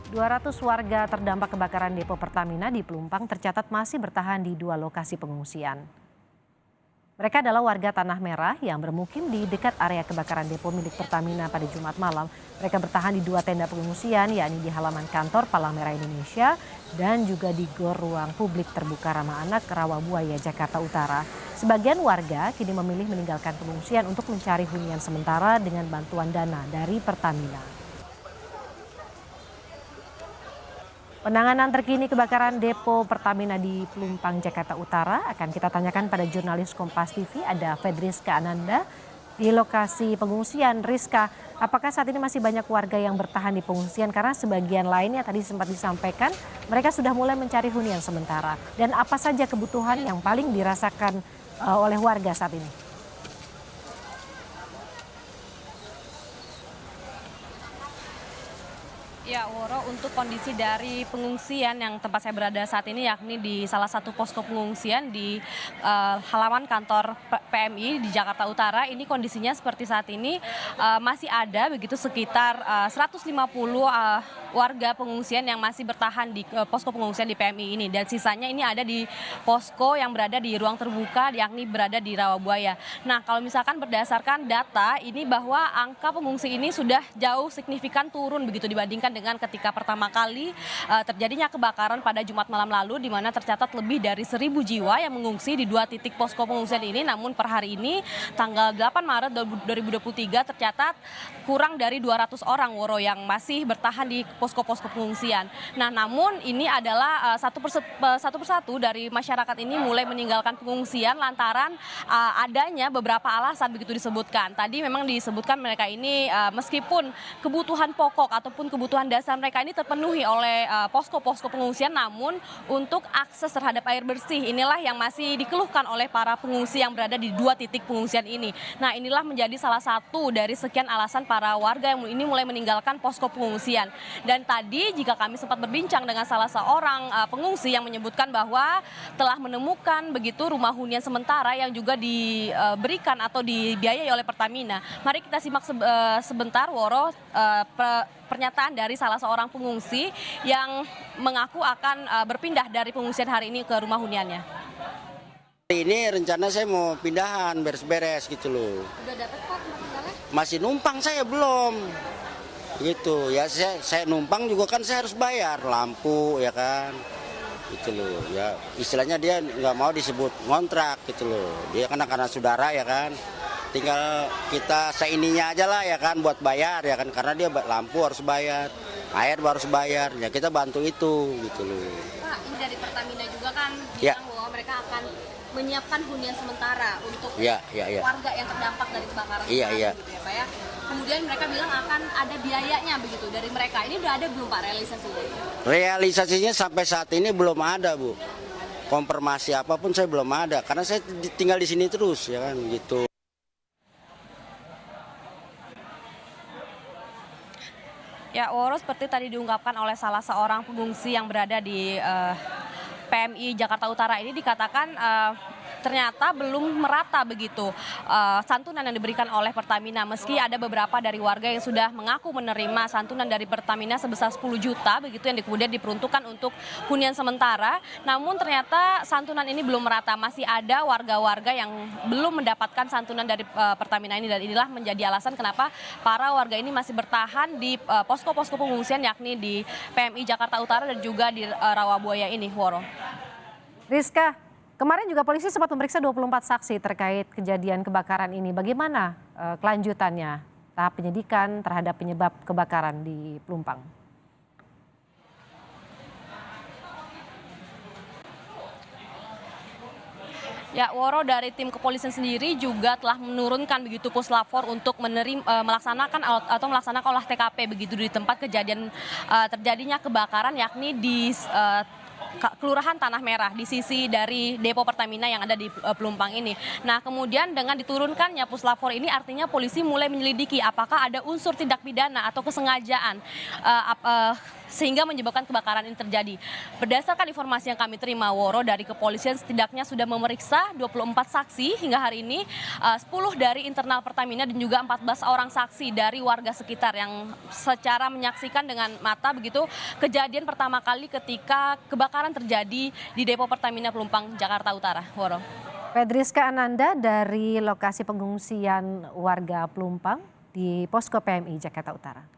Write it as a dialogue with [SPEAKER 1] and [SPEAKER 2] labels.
[SPEAKER 1] 200 warga terdampak kebakaran depo Pertamina di Pelumpang tercatat masih bertahan di 2 lokasi pengungsian. Mereka adalah warga Tanah Merah yang bermukim di dekat area kebakaran depo milik Pertamina pada Jumat malam. Mereka bertahan di 2 tenda pengungsian, yakni di halaman kantor Palang Merah Indonesia dan juga di Gor Ruang Publik Terbuka Ramah Anak Rawabuaya, Jakarta Utara. Sebagian warga kini memilih meninggalkan pengungsian untuk mencari hunian sementara dengan bantuan dana dari Pertamina. Penanganan terkini kebakaran depo Pertamina di Pelumpang, Jakarta Utara akan kita tanyakan pada jurnalis Kompas TV, ada Fedriska Ananda di lokasi pengungsian. Rizka, apakah saat ini masih banyak warga yang bertahan di pengungsian karena sebagian lainnya tadi sempat disampaikan mereka sudah mulai mencari hunian sementara, dan apa saja kebutuhan yang paling dirasakan oleh warga saat ini?
[SPEAKER 2] Ya, Woro, untuk kondisi dari pengungsian yang tempat saya berada saat ini, yakni di salah satu posko pengungsian di halaman kantor PMI di Jakarta Utara, ini kondisinya seperti saat ini masih ada begitu sekitar 150 warga pengungsian yang masih bertahan di posko pengungsian di PMI ini, dan sisanya ini ada di posko yang berada di ruang terbuka, yakni berada di Rawabuaya. Nah, kalau misalkan berdasarkan data ini bahwa angka pengungsi ini sudah jauh signifikan turun begitu dibandingkan dengan ketika pertama kali terjadinya kebakaran pada Jumat malam lalu, di mana tercatat lebih dari 1.000 jiwa yang mengungsi di 2 titik posko pengungsian ini. Namun per hari ini tanggal 8 Maret 2023 tercatat kurang dari 200 orang, Woro, yang masih bertahan di posko-posko pengungsian. Nah, namun ini adalah satu persatu dari masyarakat ini mulai meninggalkan pengungsian lantaran adanya beberapa alasan begitu disebutkan. Tadi memang disebutkan mereka ini meskipun kebutuhan pokok ataupun kebutuhan dasar mereka ini terpenuhi oleh posko-posko pengungsian, namun untuk akses terhadap air bersih inilah yang masih dikeluhkan oleh para pengungsi yang berada di 2 titik pengungsian ini. Nah, inilah menjadi salah satu dari sekian alasan para warga yang ini mulai meninggalkan posko pengungsian. Dan tadi jika kami sempat berbincang dengan salah seorang pengungsi yang menyebutkan bahwa telah menemukan begitu rumah hunian sementara yang juga diberikan atau dibiayai oleh Pertamina. Mari kita simak sebentar, Woro, pernyataan dari salah seorang pengungsi yang mengaku akan berpindah dari pengungsian hari ini ke rumah huniannya.
[SPEAKER 3] Ini rencana saya mau pindahan, beres-beres gitu loh.
[SPEAKER 2] Udah dapat Pak tempat tinggalnya?
[SPEAKER 3] Masih numpang saya belum. Gitu ya, saya numpang juga kan saya harus bayar lampu ya kan. Gitu loh. Ya istilahnya dia nggak mau disebut ngontrak gitu loh. Dia karena saudara ya kan. Tinggal kita seininya aja lah ya kan buat bayar ya kan, karena dia lampu harus bayar, air harus bayar, ya kita bantu itu gitu loh.
[SPEAKER 2] Pak, ini dari Pertamina juga kan
[SPEAKER 3] Ya.
[SPEAKER 2] bilang bahwa mereka akan menyiapkan hunian sementara untuk
[SPEAKER 3] Ya.
[SPEAKER 2] warga yang terdampak dari kebakaran
[SPEAKER 3] Iya.
[SPEAKER 2] gitu ya Pak ya. Kemudian mereka bilang akan ada biayanya begitu dari mereka. Ini udah ada belum Pak realisasinya?
[SPEAKER 3] Realisasinya sampai saat ini belum ada, Bu. Konfirmasi apapun saya belum ada, karena saya tinggal di sini terus ya kan gitu.
[SPEAKER 2] Ya, Woro, seperti tadi diungkapkan oleh salah seorang pengungsi yang berada di PMI Jakarta Utara ini, dikatakan ternyata belum merata begitu santunan yang diberikan oleh Pertamina, meski ada beberapa dari warga yang sudah mengaku menerima santunan dari Pertamina sebesar 10 juta begitu yang kemudian diperuntukkan untuk hunian sementara. Namun ternyata santunan ini belum merata, masih ada warga-warga yang belum mendapatkan santunan dari Pertamina ini, dan inilah menjadi alasan kenapa para warga ini masih bertahan di posko-posko pengungsian, yakni di PMI Jakarta Utara dan juga di Rawabuaya ini, Woro.
[SPEAKER 1] Rizka, kemarin juga polisi sempat memeriksa 24 saksi terkait kejadian kebakaran ini. Bagaimana kelanjutannya tahap penyidikan terhadap penyebab kebakaran di Pelumpang?
[SPEAKER 2] Ya, Woro, dari tim kepolisian sendiri juga telah menurunkan begitu puslapor untuk melaksanakan olah TKP begitu di tempat kejadian terjadinya kebakaran, yakni di Kelurahan Tanah Merah di sisi dari depo Pertamina yang ada di Pelumpang ini. Nah, kemudian dengan diturunkannya puslapor ini artinya polisi mulai menyelidiki apakah ada unsur tindak pidana atau kesengajaan sehingga menyebabkan kebakaran ini terjadi. Berdasarkan informasi yang kami terima, Woro, dari kepolisian setidaknya sudah memeriksa 24 saksi hingga hari ini, 10 dari internal Pertamina dan juga 14 orang saksi dari warga sekitar yang secara menyaksikan dengan mata begitu kejadian pertama kali ketika kebakaran terjadi di depo Pertamina Pelumpang, Jakarta Utara. Woro.
[SPEAKER 1] Fedriska Ananda dari lokasi pengungsian warga Pelumpang di Posko PMI Jakarta Utara.